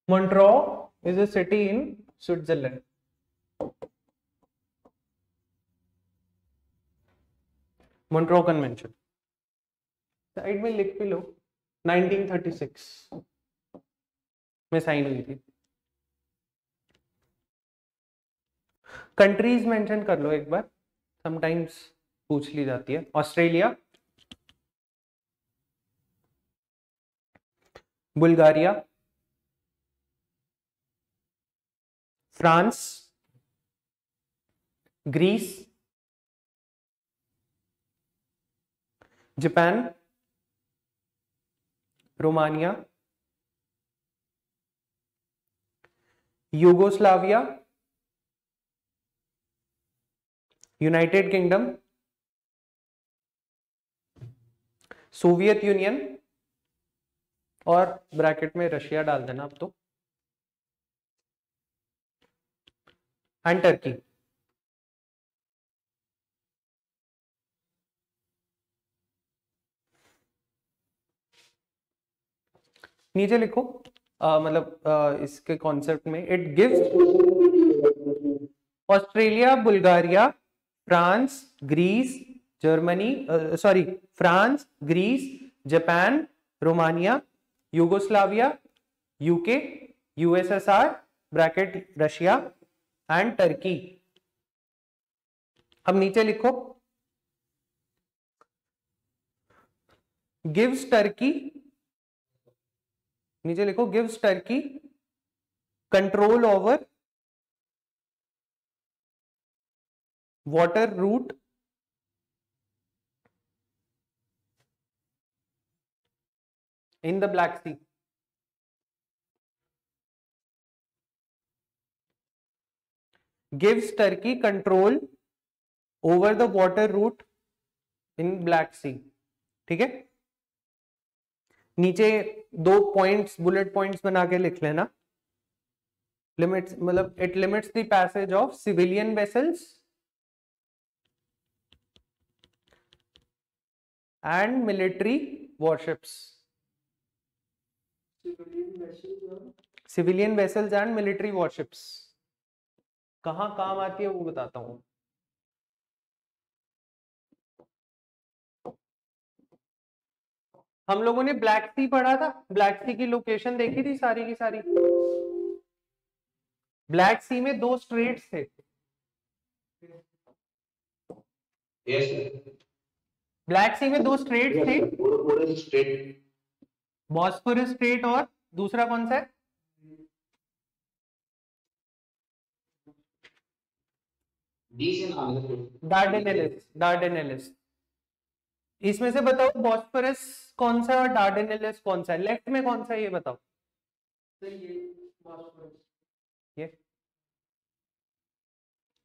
Montreux is a city in Switzerland. Montreux Convention side में लिख भी लो 1936 में साइन हुई थी. कंट्रीज मेंशन कर लो एक बार, समटाइम्स पूछ ली जाती है. Australia, Bulgaria, France, Greece, Japan, Romania, Yugoslavia, United Kingdom, Soviet Union और ब्रैकेट में रशिया डाल देना अब तो, एंड टर्की. नीचे लिखो मतलब इसके कॉन्सेप्ट में it gives Australia, Bulgaria, France, Greece, Germany, sorry France, Greece, Japan, Romania, Yugoslavia, UK, USSR bracket Russia and Turkey. अब नीचे लिखो गिव्स टर्की, नीचे लिखो gives Turkey control over water route in the Black Sea. Gives Turkey control over the water route in Black Sea. ठीक है, नीचे 2 points bullet points बना के लिख लेना. लिमिट्स मतलब it limits the passage of civilian vessels and military warships. Civilian vessels and military warships कहां काम आती है वो बताता हूं. हम लोगों ने ब्लैक सी पढ़ा था, ब्लैक सी की लोकेशन देखी थी सारी की सारी. ब्लैक सी में 2 स्ट्रेट्स थे. ब्लैक सी में 2 स्ट्रेट्स थे, बॉस्फोरस स्ट्रेट और दूसरा कौन सा है? डार्डेनेलिस. इसमें से बताओ बॉस्फोरस कौन सा है और डार्डेनेलिस कौन सा है? लेफ्ट में कौन सा है ये बताओ. ये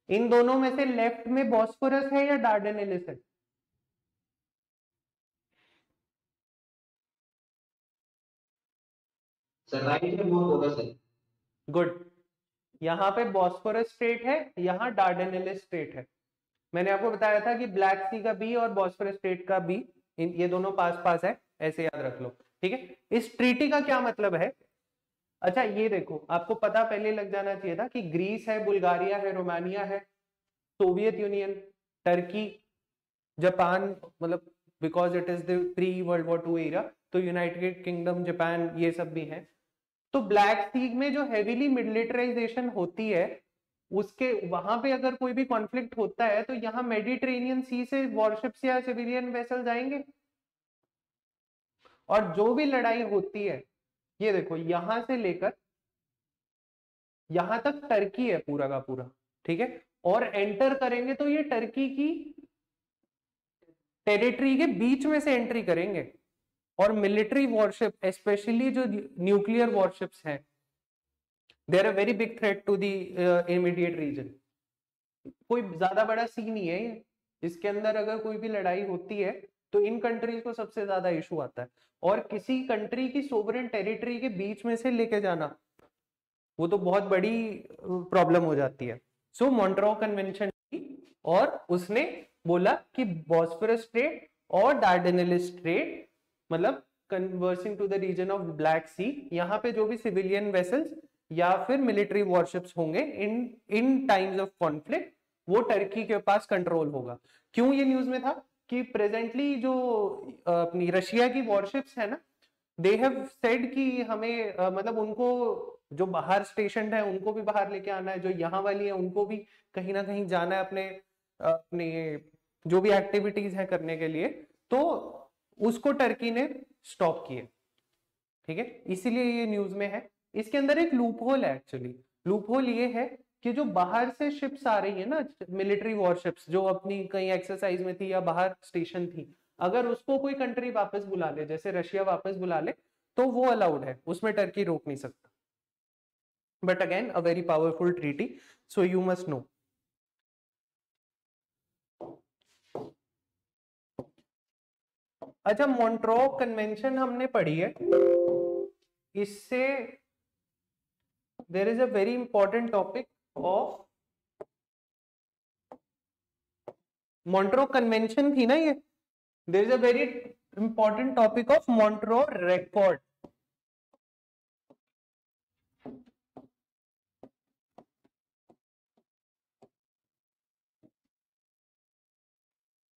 इन दोनों में से लेफ्ट में बॉस्फोरस है या डार्डेनेलिस है? गुड. यहाँ पे बॉस्फोरस स्ट्रेट है, यहाँ डार्डेनेलिस स्ट्रेट है. मैंने आपको बताया था कि ब्लैक सी का बी और बॉस्फोरस स्ट्रेट का बी ये दोनों पास पास है, ऐसे याद रख लो. ठीक है, इस ट्रीटी का क्या मतलब है? अच्छा ये देखो, आपको पता पहले लग जाना चाहिए था कि ग्रीस है, बुल्गारिया है, रोमानिया है, सोवियत यूनियन, टर्की, जापान, मतलब because it is the pre world war 2 era, तो यूनाइटेड किंगडम, जापान, ये सब भी हैं. तो ब्लैक सी में जो हेवीली मिलिटराइजेशन होती है उसके वहां पे अगर कोई भी कॉन्फ्लिक्ट होता है तो यहाँ मेडिटेरेनियन सी से वॉरशिप्स या सिविलियन वेसल जाएंगे. और जो भी लड़ाई होती है, ये देखो यहां से लेकर यहां तक टर्की है पूरा का पूरा. ठीक है, और एंटर करेंगे तो ये टर्की की टेरिटरी के बीच में से एंट्री करेंगे. और मिलिट्री वॉरशिप स्पेशली जो न्यूक्लियर वॉरशिप्स हैं, they are a very big threat to the immediate region. कोई ज्यादा बड़ा सीन नहीं है ये. इसके अंदर अगर कोई भी लड़ाई होती है तो इन कंट्रीज को सबसे ज्यादा इशू आता है. और किसी कंट्री की सोवरेन टेरिटरी के बीच में से लेके जाना वो तो बहुत बड़ी प्रॉब्लम हो जाती है. सो मॉन्ट्रो कन्वेंशन और उसने बोला कि बॉस्फोरस स्ट्रेट और डार्डेनेलिस स्ट्रेट मतलब converging to the region of Black Sea, यहाँ पे जो भी सिविलियन वेसल्स या फिर मिलिट्री वॉरशिप्स होंगे इन टाइम्स ऑफ कॉन्फ्लिक्ट, वो टर्की के पास कंट्रोल होगा। क्यों ये न्यूज में था कि प्रेजेंटली जो अपनी रशिया की वॉरशिप्स है ना, दे हैव सेड कि हमें मतलब उनको जो बाहर स्टेशन है उनको भी बाहर लेके आना है, जो यहाँ वाली है उनको भी कहीं ना कहीं जाना है अपने अपने जो भी एक्टिविटीज है करने के लिए, तो उसको टर्की ने स्टॉप किए। ठीक है, इसीलिए ये न्यूज में है। इसके अंदर एक लूप होल है एक्चुअली। लूप होल ये है कि जो बाहर से शिप्स आ रही है ना, मिलिट्री वॉरशिप्स जो अपनी कहीं एक्सरसाइज में थी या बाहर स्टेशन थी, अगर उसको कोई कंट्री वापस बुला ले, जैसे रशिया वापस बुला ले, तो वो अलाउड है, उसमें टर्की रोक नहीं सकता। But again a very powerful treaty, so you must know. अच्छा, मॉन्ट्रो कन्वेंशन हमने पढ़ी है, इससे there is a very important topic of Montreux convention थी ना ये, there is a very important topic of Montreux record.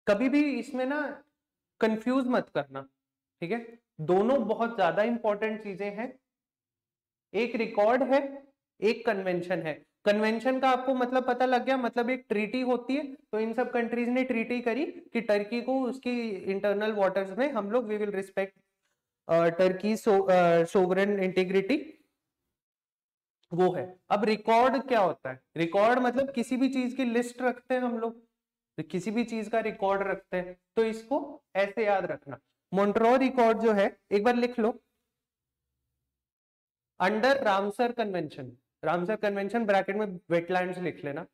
कभी भी इसमें ना कंफ्यूज मत करना, ठीक है, दोनों बहुत ज्यादा इंपॉर्टेंट चीजें हैं। एक रिकॉर्ड है, एक कन्वेंशन है। कन्वेंशन का आपको मतलब पता लग गया, मतलब एक ट्रीटी होती है, तो इन सब कंट्रीज ने ट्रीटी करी कि टर्की को उसकी इंटरनल वाटर्स में हम लोग we will respect Turkey sovereign integrity, वो है। अब रिकॉर्ड क्या होता है? रिकॉर्ड मतलब किसी भी चीज की लिस्ट रखते हैं हम लोग, तो किसी भी चीज का रिकॉर्ड रखते हैं, तो इसको ऐसे याद रखना। मॉन्ट्रो रिकॉर्ड जो है, एक बार लिख लो, under Ramsar Convention, Ramsar Convention bracket में वेटलैंड्स लिख लेना,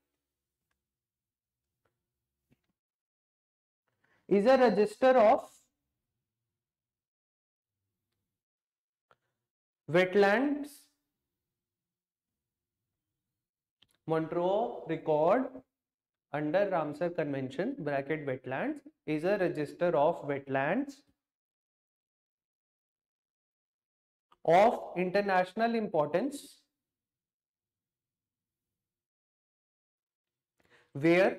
is a register of wetlands. Montreux record under Ramsar Convention bracket wetlands is a register of wetlands of international importance where,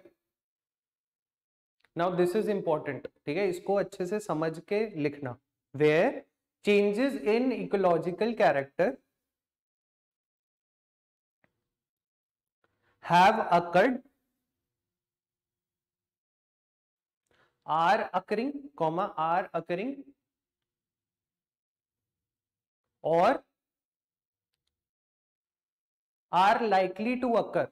now this is important, ठीक है, इसको अच्छे से समझ के लिखना, where changes in ecological character have occurred, are occurring, comma are occurring, or are likely to occur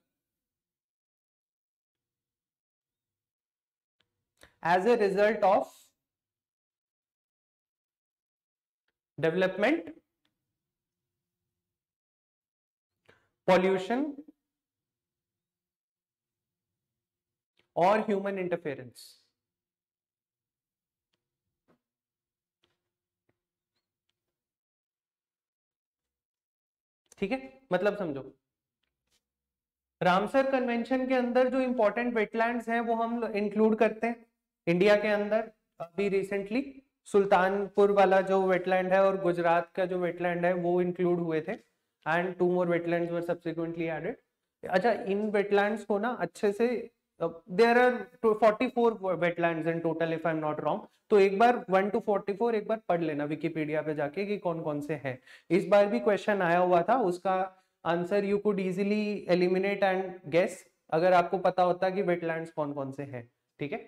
as a result of development, pollution or human interference। ठीक है, मतलब समझो, रामसर कन्वेंशन के अंदर जो इंपॉर्टेंट वेटलैंड्स हैं वो हम इंक्लूड करते हैं इंडिया के अंदर। अभी रिसेंटली सुल्तानपुर वाला जो वेटलैंड है और गुजरात का जो वेटलैंड है वो इंक्लूड हुए थे, and 2 more wetlands were subsequently added। अच्छा, इन वेटलैंड्स को ना अच्छे से, there are 44 wetlands in total if I am not wrong, तो एक बार 1 to 44 एक बार पढ़ लेना विकिपीडिया पे जाके कि कौन कौन से हैं। इस बार भी क्वेश्चन आया हुआ था, उसका answer you could easily eliminate and guess अगर आपको पता होता कि वेटलैंड्स कौन कौन से हैं। ठीक है,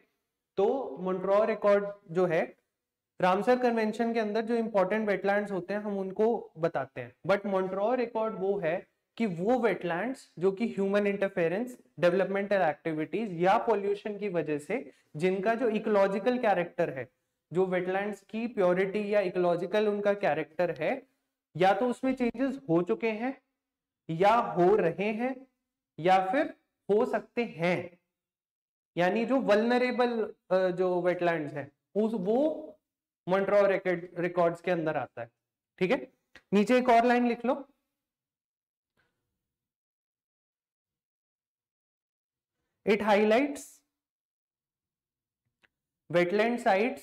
तो मॉन्ट्रो रिकॉर्ड जो है, रामसर कन्वेंशन के अंदर जो इंपॉर्टेंट वेटलैंड्स होते हैं हम उनको बताते हैं, बट मॉन्ट्रो रिकॉर्ड वो है कि वो वेटलैंड्स जो कि ह्यूमन इंटरफेरेंस, डेवलपमेंटल एक्टिविटीज या पॉल्यूशन की वजह से जिनका जो इकोलॉजिकल कैरेक्टर है, जो वेटलैंड्स की प्योरिटी या इकोलॉजिकल उनका कैरेक्टर है, या तो उसमें चेंजेस हो चुके हैं या हो रहे हैं या फिर हो सकते हैं, यानी जो वल्नरेबल जो वेटलैंड्स है उस वो मॉन्ट्रो रिकॉर्ड्स के अंदर आता है। ठीक है, नीचे एक और लाइन लिख लो, it highlights wetland sites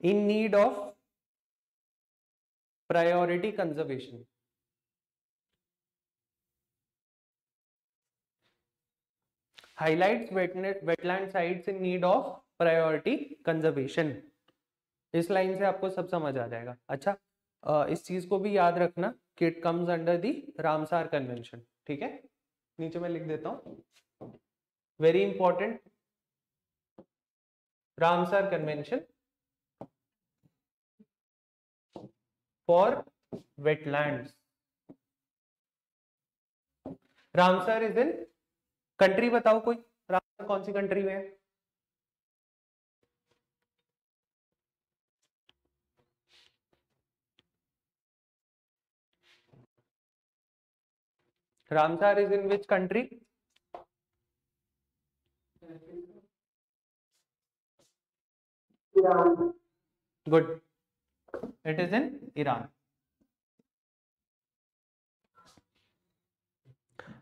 in need of priority conservation. Highlights wetland sites in need of priority conservation. इस लाइन से आपको सब समझ आ जाएगा. अच्छा, इस चीज को भी याद रखना कि it comes under the Ramsar convention. ठीक है, नीचे मैं लिख देता हूं, very important, Ramsar convention for wetlands. Ramsar is in country, बताओ कोई, रामसार कौन सी कंट्री में है? Ramsar is in which country? Iran. Good. It is in Iran.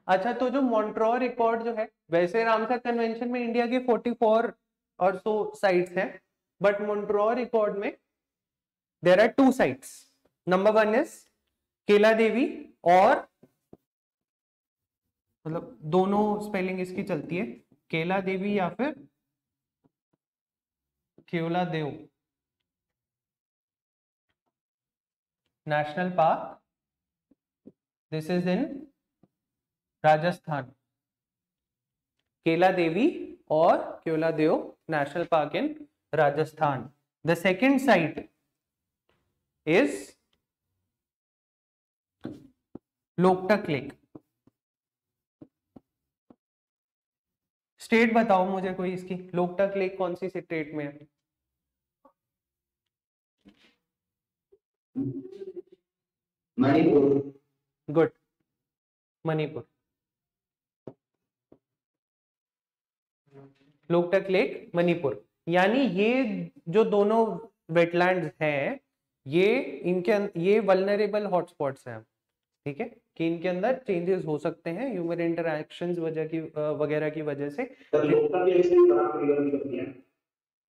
अच्छा, तो जो मॉन्ट्रॉ रिकॉर्ड जो है, वैसे रामसर कन्वेंशन में इंडिया के 44 और सो साइट्स हैं, बट मॉन्ट्रॉ रिकॉर्ड में there are 2 sites. Number 1 is Kela Devi, और मतलब दोनों स्पेलिंग इसकी चलती है, केला देवी या फिर Keoladeo national park. This is in Rajasthan. Kela Devi और Keoladeo national park in Rajasthan. The second site is Loktak lake. State बताओ मुझे कोई इसकी, लोकटक लेक कौन सी स्टेट में है? मणिपुर. गुड, मणिपुर. लोकटक लेक मणिपुर. यानी ये जो दोनों वेटलैंड्स हैं, ये वल्नरेबल हॉटस्पॉट्स हैं. ठीक है, कि इनके अंदर चेंजेस हो सकते हैं ह्यूमन इंटरैक्शंस वगैरह की वजह से.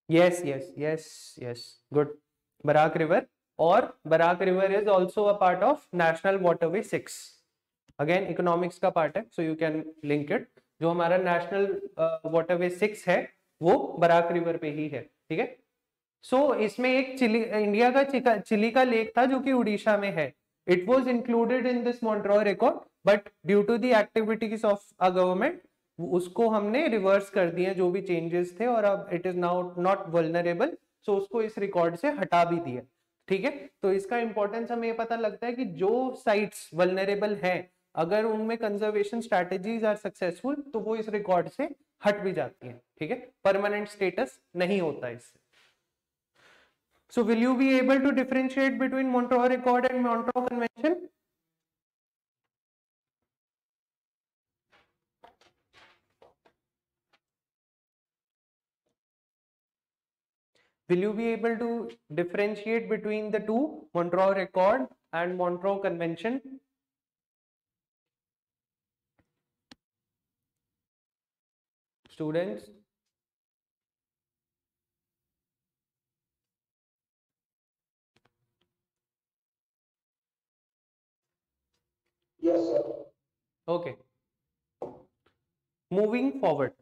Yes yes yes yes, good. Barak river, और Barak river is also a part of national waterway 6. Again economics का पार्ट है, so you can link it. जो हमारा नेशनल वाटरवे 6 है वो बराक रिवर पे ही है. ठीक है. सो इसमें एक इंडिया का चिलिका लेक था जो कि उड़ीसा में है. It was included in this Montreux record, but due to the activities of a government, उसको हमने रिवर्स कर दिए जो भी चेंजेस थे, और अब it is now not vulnerable, so उसको इस रिकॉर्ड से हटा भी दिया. ठीक है, तो इसका इंपॉर्टेंस हमें ये पता लगता है कि जो साइट्स वल्नरेबल हैं, अगर उनमें कंजर्वेशन स्ट्रेटेजीज आर सक्सेसफुल तो वो इस रिकॉर्ड से हट भी जाती हैं. ठीक है, परमानेंट स्टेटस नहीं होता इससे. So will you be able to differentiate between Montreux Accord and Montreux Convention? Will you be able to differentiate between the two, Montreux Accord and Montreux Convention? Students? Yes, sir. Okay. Moving forward.